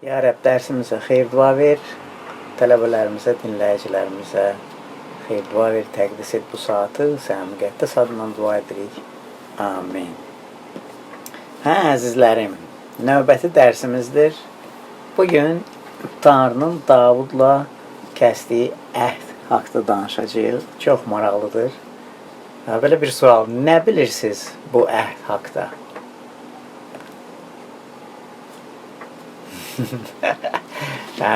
Ya Rəbb, dərsimizə xeyir dua ver, tələbələrimizə, dinləyicilərimizə xeyir dua ver, təqdis et bu saatı, sənin müqəddəs adından dua edirik. Amin. Əzizlərim, növbəti dərsimizdir. Bugün Tanrının Davudla kəsdiyi əhd haqda danışacağıq. Çox maraqlıdır. Belə bir sual, nə bilirsiniz bu əhd haqda?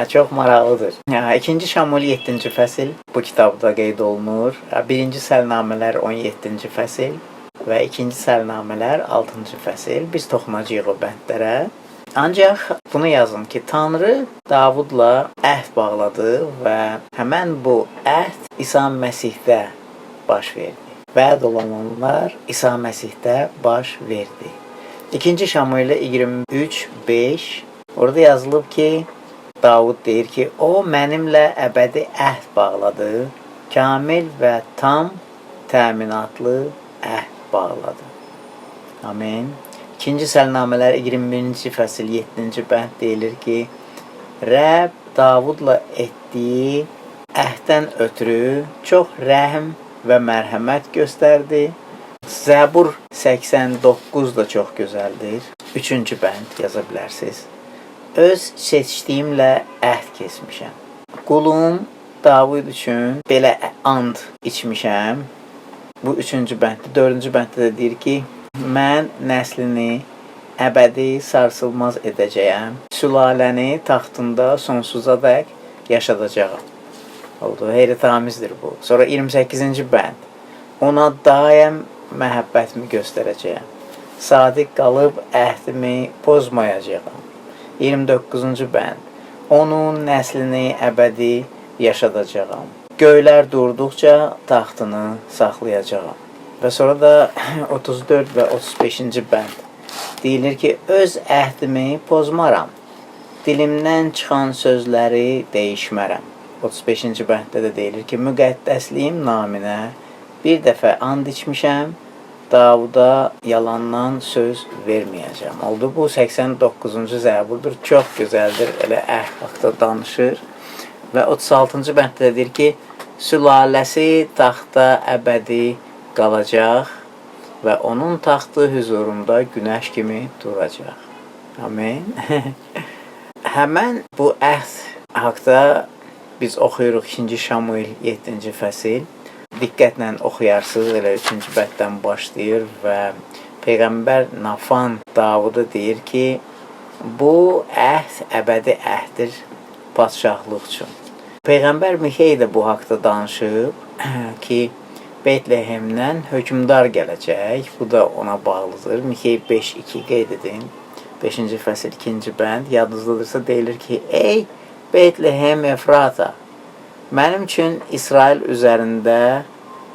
Çox maraqlıdır. 2-ci Şamul 7-ci fəsil bu kitabda qeyd olunur. 1-ci Səlnamələr 17-ci fəsil və 2-ci Səlnamələr 6-cı fəsil. Biz toxunacağıq o bəndlərə. Ancaq bunu yazın ki, Tanrı Davudla əhd bağladı və həmən bu əhd İsa Məsihdə baş verdi. Vəd olunanlar İsa Məsihdə baş verdi. 2-ci Şamuel 23:5 orada yazılıb ki, Davud deyir ki, o mənimlə əbədi əhd bağladı, kamil və tam təminatlı əhd bağladı. Amin. 2-ci Səlnamələr 21-ci fəsil 7-ci bənd deyilir ki, Rəbb Davudla etdiyi əhddən ötürü çox rəhm və mərhəmət göstərdi. Zəbur 89 da çox gözəldir. 3-cü bənd yaza bilərsiniz. Öz seçdiyimlə əhd kesmişəm. Qulum Davud üçün belə and içmişəm. Bu 3-cü bənddə. 4-cü bənddə də deyir ki, mən nəslini əbədi sarsılmaz edəcəyəm. Sülaləni taxtında sonsuzadək yaşadacağım. Oldu, heyrətamizdir bu. Sonra 28-ci bənd. Ona daim məhəbbətimi göstərəcəyəm. Sadiq qalıb əhdimi pozmayacağam. 29-cu bənd. Onun nəslini əbədi yaşadacağam. Göylər durduqca taxtını saxlayacağam. Və sonra da 34 və 35-ci bənd. Deyilir ki, öz əhdimi pozmaram. Dilimdən çıxan sözləri dəyişmərəm. 35-ci bənddə də deyilir ki, müqəddəsliyim naminə bir dəfə and içmişəm, Davuda yalandan söz verməyəcəm. Oldu, bu 89-cu zəburdur. Çox gözəldir, elə əhd haqda danışır. Və 36-cı bənddə deyir ki, sülaləsi taxta əbədi qalacaq və onun taxtı hüzurunda günəş kimi duracaq. Amin. Həmən bu əhd haqda biz oxuyuruq 2-ci Şamuel 7-ci fəsil. Diqqətlə oxuyarsınız, elə 3-cü bənddən başlayır və Peyğəmbər Nafan Davuda deyir ki, bu əhd əbədi əhddir padşahlıq üçün. Peyğəmbər Mixey də bu haqda danışıb ki, Betlehemdən hökmdar gələcək. Bu da ona bağlıdır. Mixey 5:2 qeyd edin. 5-ci fəsil 2-ci bənd. Yadınızdadırsa deyilir ki, ey Betlehem Efrata, mənim üçün İsrail üzərində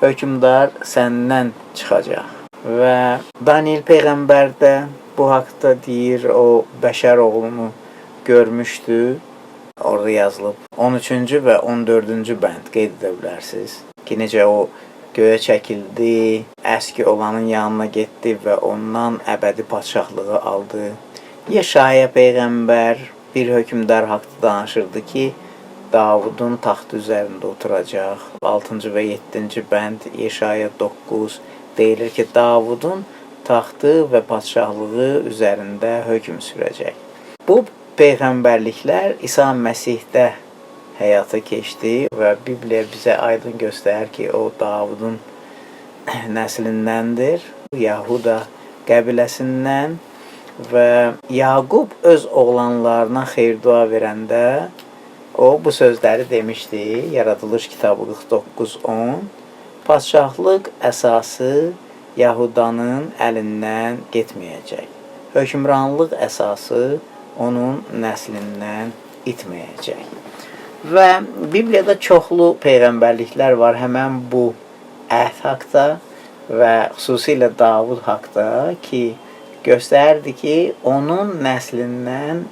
hökmdar səndən çıxacaq. Və Daniel Peyğəmbər də bu haqda deyir, o bəşər oğlunu görmüşdü. Orada yazılıb 13-cü və 14-cü bənd qeyd edə bilərsiniz. Ki, necə o göyə çəkildi, əski olanın yanına getdi və ondan əbədi padşahlığı aldı. Yeşaya Peyğəmbər bir hökmdar haqda danışırdı ki, Davudun taxtı üzərində oturacaq. 6-cı və 7-ci bənd Yeşaya 9 deyilir ki, Davudun taxtı və padşahlığı üzərində hökm sürəcək. Bu peyğəmbərliklər İsa Məsihdə həyata keçdi və Bibliya bizə aydın göstərir ki, o Davudun nəslindəndir, Yahuda qəbiləsindən və Yaqub öz oğlanlarına xeyir dua verəndə o bu sözləri demişdi, Yaradılış kitabı 49:10, padşahlıq əsası Yahudanın əlindən getməyəcək. Hökmranlıq əsası onun nəslindən itməyəcək. Və Bibliyada çoxlu peyğəmbərliklər var həmən bu əhd haqda və xüsusilə Davud haqda ki, göstərdi ki, onun nəslindən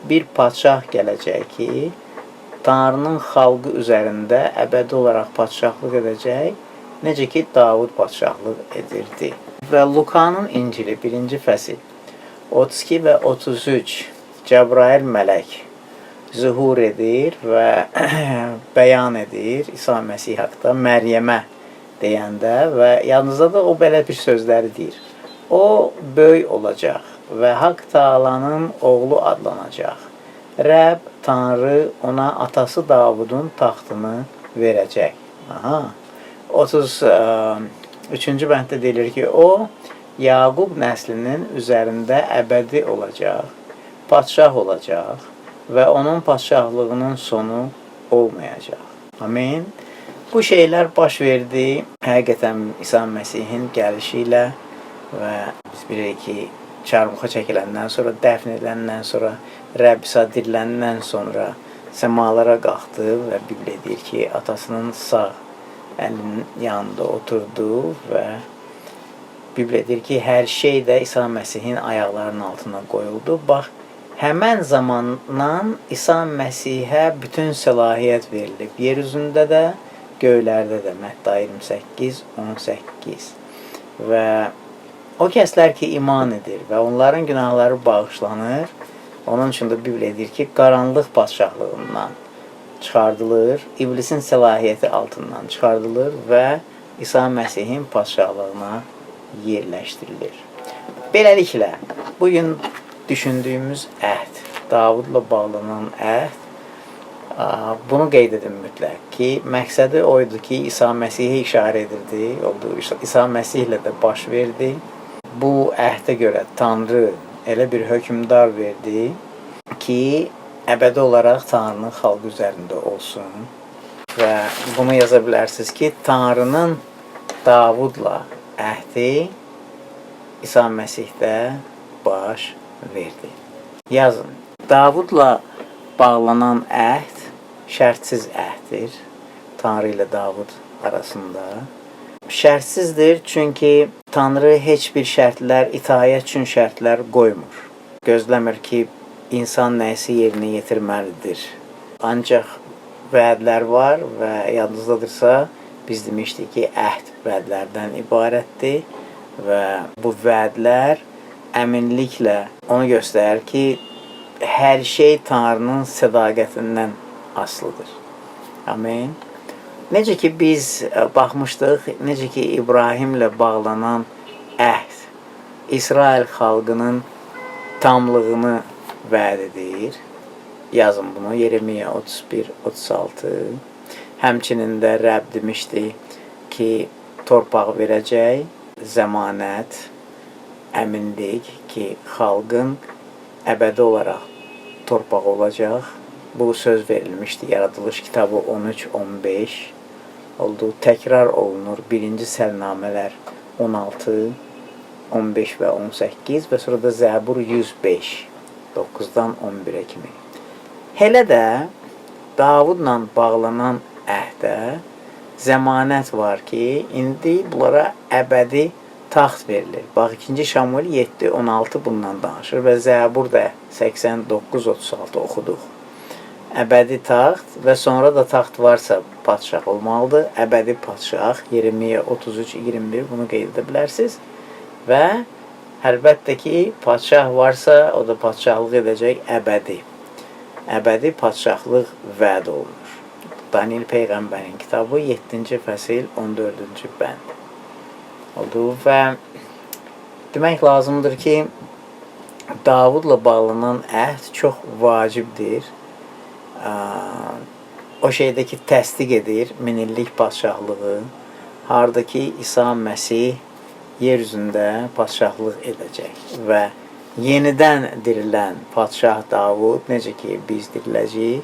bir padşah gələcək ki, Tanrının xalqı üzərində əbədi olaraq padşahlıq edəcək, necə ki, Davud padşahlıq edirdi. Və Lukanın İncili 1-ci fəsil 32 və 33 Cəbrail mələk zuhur edir və bəyan edir İsa Məsih haqqında Məryəmə deyəndə və yalnızca da o belə bir sözləri deyir. O böyük olacaq və Haqq Taalanın oğlu adlanacaq. Rəbb Tanrı ona atası Davudun taxtını verəcək. 33-cü bənddə deyilir ki, o Yaqub nəslinin üzərində əbədi olacaq, padşah olacaq və onun padşahlığının sonu olmayacaq. Amin. Bu şeylər baş verdi həqiqətən İsa Məsihin gəlişi ilə və biz bilirik ki, çarmıxa çəkiləndən sonra, dəfn ediləndən sonra, Rəbb İsa diriləndən sonra səmalara qalxdı və Biblia deyir ki, atasının sağ əlinin yanında oturdu və Biblia deyir ki, hər şey də İsa Məsihin ayaqlarının altına qoyuldu. Bax, həmən zamandan İsa Məsihə bütün səlahiyyət verilib. Yer üzündə də, göylərdə də. Mətta 28-18. Və o kəslər ki, iman edir və onların günahları bağışlanır, onun üçün də Biblia deyir ki, qaranlıq padşahlığından çıxardılır, iblisin səlahiyyəti altından çıxardılır və İsa Məsihin padşahlığına yerləşdirilir. Beləliklə, bugün düşündüyümüz əhd, Davudla bağlanan əhd, bunu qeyd edin mütləq ki, məqsədi oydu ki, İsa Məsihə işarə edirdi, İsa Məsihlə də baş verdi. Bu əhdə görə Tanrı elə bir hökmdar verdi ki, əbədi olaraq Tanrının xalqı üzərində olsun. Və bunu yaza bilərsiniz ki, Tanrının Davudla əhdi İsa Məsihdə baş verdi. Yazın. Davudla bağlanan əhd şərtsiz əhddir. Tanrı ilə Davud arasında. Şərtsizdir çünki Tanrı heç bir şərtlər, itaət üçün şərtlər qoymur. Gözləmir ki, insan nəyisə yerinə yetirməlidir. Ancaq vədlər var və yadınızdadırsa, biz demişdik ki, əhd vədlərdən ibarətdir və bu vədlər əminliklə onu göstərir ki, hər şey Tanrının sədaqətindən asılıdır. Amin. Necə ki, biz baxmışdıq, necə ki, İbrahimlə bağlanan əhd İsrail xalqının tamlığını vəd edir. Yazın bunu, Yeremiya 31-36. Həmçinin də Rəbb demişdi ki, torpaq verəcək, zəmanət, əminlik ki, xalqın əbədi olaraq torpaq olacaq. Bu söz verilmişdi. Yaradılış kitabı 13-15 oldu. Təkrar olunur. 1-ci səlnamələr 16, 15 və 18 və sonra da Zəbur 105, 9-dan 11-ə kimi. Hələ də Davudla bağlanan əhdə zəmanət var ki, indi bunlara əbədi taxt verilir. Bax, 2-ci Şamuel 7-16 bundan danışır və Zəbur da 89-36 oxuduq. Əbədi taxt və sonra da taxt varsa padşah olmalıdır. Əbədi padşah, Yeremiya 33-21 bunu qeyd edə bilərsiniz. Və əlbəttə ki, padşah varsa, o da padşahlıq edəcək əbədi. Əbədi padşahlıq vəd olunur. Daniel Peyğəmbərin kitabı 7-ci fəsil 14-cü bənd oldu və demək lazımdır ki, Davudla bağlanan əhd çox vacibdir. O şeydəki təsdiq edir minillik padşahlığı, hardakı İsa Məsih yer üzündə padşahlıq edəcək və yenidən dirilən padşah Davud, necə ki biz diriləcəyik,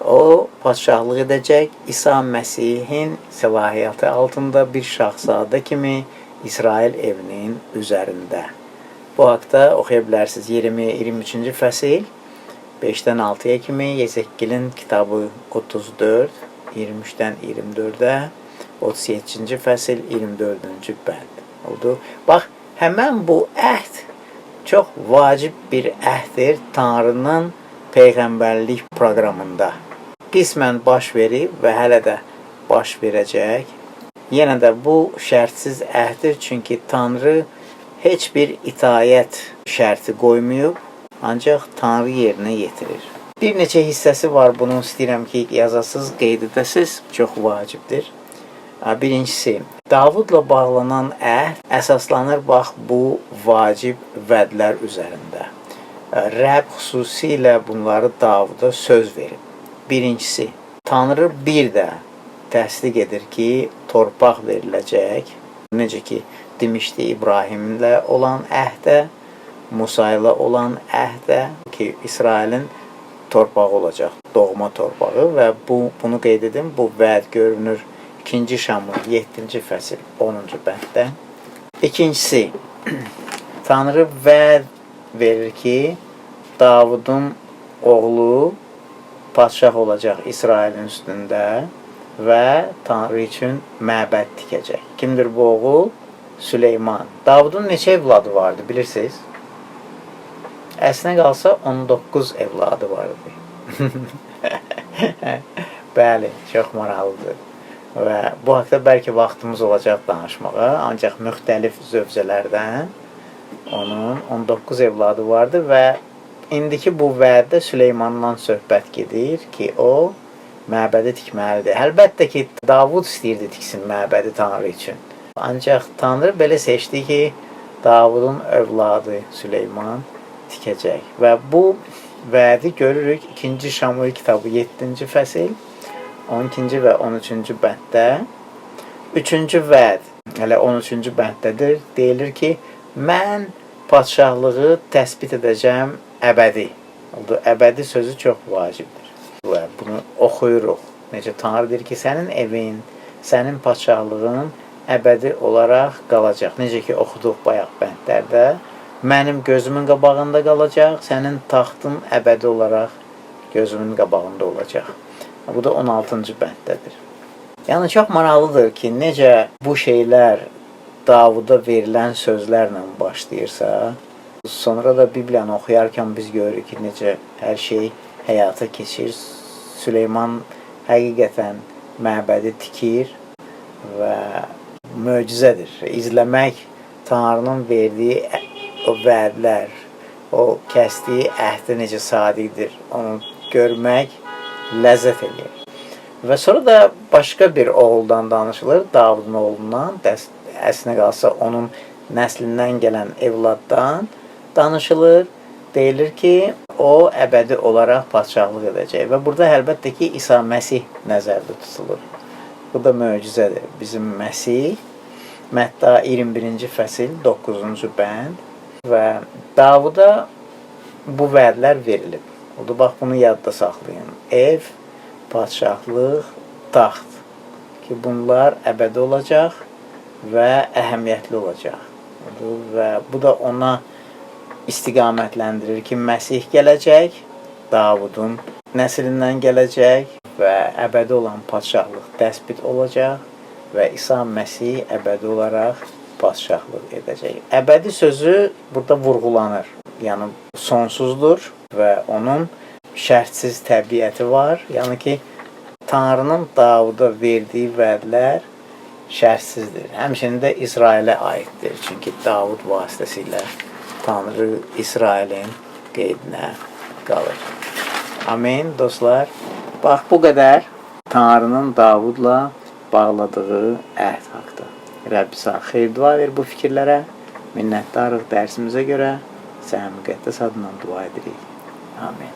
o padşahlıq edəcək, İsa Məsihin səlahiyyəti altında bir şahzadə kimi İsrail evinin üzərində. Bu haqda oxuya bilərsiniz. Yeremiya 23-cü fəsil 5-dən 6-ya kimi, Yezəkkilin kitabı 34, 23-dən 24-ə, 37-ci fəsil 24-cü bənd oldu. Bax, həmən bu əhd çox vacib bir əhddir Tanrının Peyğəmbərlik proqramında. Qismən baş verib və hələ də baş verəcək. Yenə də bu şərtsiz əhddir, çünki Tanrı heç bir itaət şərti qoymayıb, ancaq Tanrı yerinə yetirir. Bir neçə hissəsi var, bunu istəyirəm ki, yazasız, qeyd edəsiz, çox vacibdir. Birincisi, Davudla bağlanan əhd əsaslanır bax bu vacib vədlər üzərində. Rəbb xüsusilə bunları Davuda söz verib. Birincisi, Tanrı bir də təsdiq edir ki, torpaq veriləcək. Necə ki, demişdi İbrahimlə olan əhdə, Musa ilə olan əhdə ki, İsrailin torpağı olacaq, doğma torpağı və bunu qeyd edim, bu vəd görünür 2-ci Şamul 7-ci fəsil 10-cu bənddə. İkincisi, Tanrı vəd verir ki, Davudun oğlu padşah olacaq İsrailin üstündə və Tanrı üçün məbəd tikəcək. Kimdir bu oğul? Süleyman. Davudun neçə evladı vardı, bilirsiniz? Əslinə qalsa 19 evladı vardı. Bəli, çox maraqlıdır. Və bu haqda bəlkə vaxtımız olacaq danışmağa, ancaq müxtəlif zövcələrdən onun 19 evladı vardı və indiki bu vəddə Süleymandan söhbət gedir ki, o məbədi tikməlidir. Əlbəttə ki, Davud istəyirdi tiksin məbədi Tanrı üçün. Ancaq Tanrı belə seçdi ki, Davudun övladı Süleyman tikəcək. Və bu vədi görürük 2-ci Şamuel kitabı 7-ci fəsil 12-ci və 13-cü bənddə. 3-cü vəd hələ 13-cü bənddədir. Deyilir ki, mən padşahlığı təsbit edəcəm əbədi. Əbədi sözü çox vacibdir. Və bunu oxuyuruq. Necə Tanrı deyir ki, sənin evin, sənin padşahlığın əbədi olaraq qalacaq. Necə ki, oxuduq bayaq bəndlərdə. Mənim gözümün qabağında qalacaq, sənin taxtın əbədi olaraq gözümün qabağında olacaq. Bu da 16-cı bənddədir. Yəni, çox maraqlıdır ki, necə bu şeylər Davuda verilən sözlərlə başlayırsa, sonra da Bibliyanı oxuyarkən biz görürük ki, necə hər şey həyata keçir. Süleyman həqiqətən məbədi tikir və möcüzədir. İzləmək Tanrının verdiyi o vədlər, o kəsdiyi əhdə necə sadiqdir, onu görmək ləzzət edir. Və sonra da başqa bir oğuldan danışılır, Davudun oğlundan, əslinə qalsa onun nəslindən gələn evladdan danışılır. Deyilir ki, o əbədi olaraq padşahlıq edəcək və burada əlbəttə ki, İsa Məsih nəzərdə tutulur. Bu da möcüzədir. Bizim Məsih, Mətta 21-ci fəsil 9-cu bənd və Davuda bu vədlər verilib. Odur, bax, bunu yadda saxlayın. Ev, padşahlıq, taxt ki, bunlar əbədi olacaq və əhəmiyyətli olacaq. Odur, və bu da ona istiqamətləndirir ki, Məsih gələcək, Davudun nəslindən gələcək və əbədi olan padşahlıq təsbit olacaq və İsa Məsih əbədi olaraq padşahlıq edəcək. Əbədi sözü burada vurğulanır. Yəni, sonsuzdur və onun şərtsiz təbiəti var. Yəni ki, Tanrının Davuda verdiyi vədlər şərtsizdir. Həmçinin də İsrailə aiddir. Çünki Davud vasitəsilə Tanrı İsrailin qeydinə qalır. Amin, dostlar. Bax, bu qədər Tanrının Davudla bağladığı əhd haqda. Rəbb sağ xeyir dua ver bu fikirlərə. Minnətdarıq dərsimizə görə. Sənin müqəddəs adından dua edirik. Amin.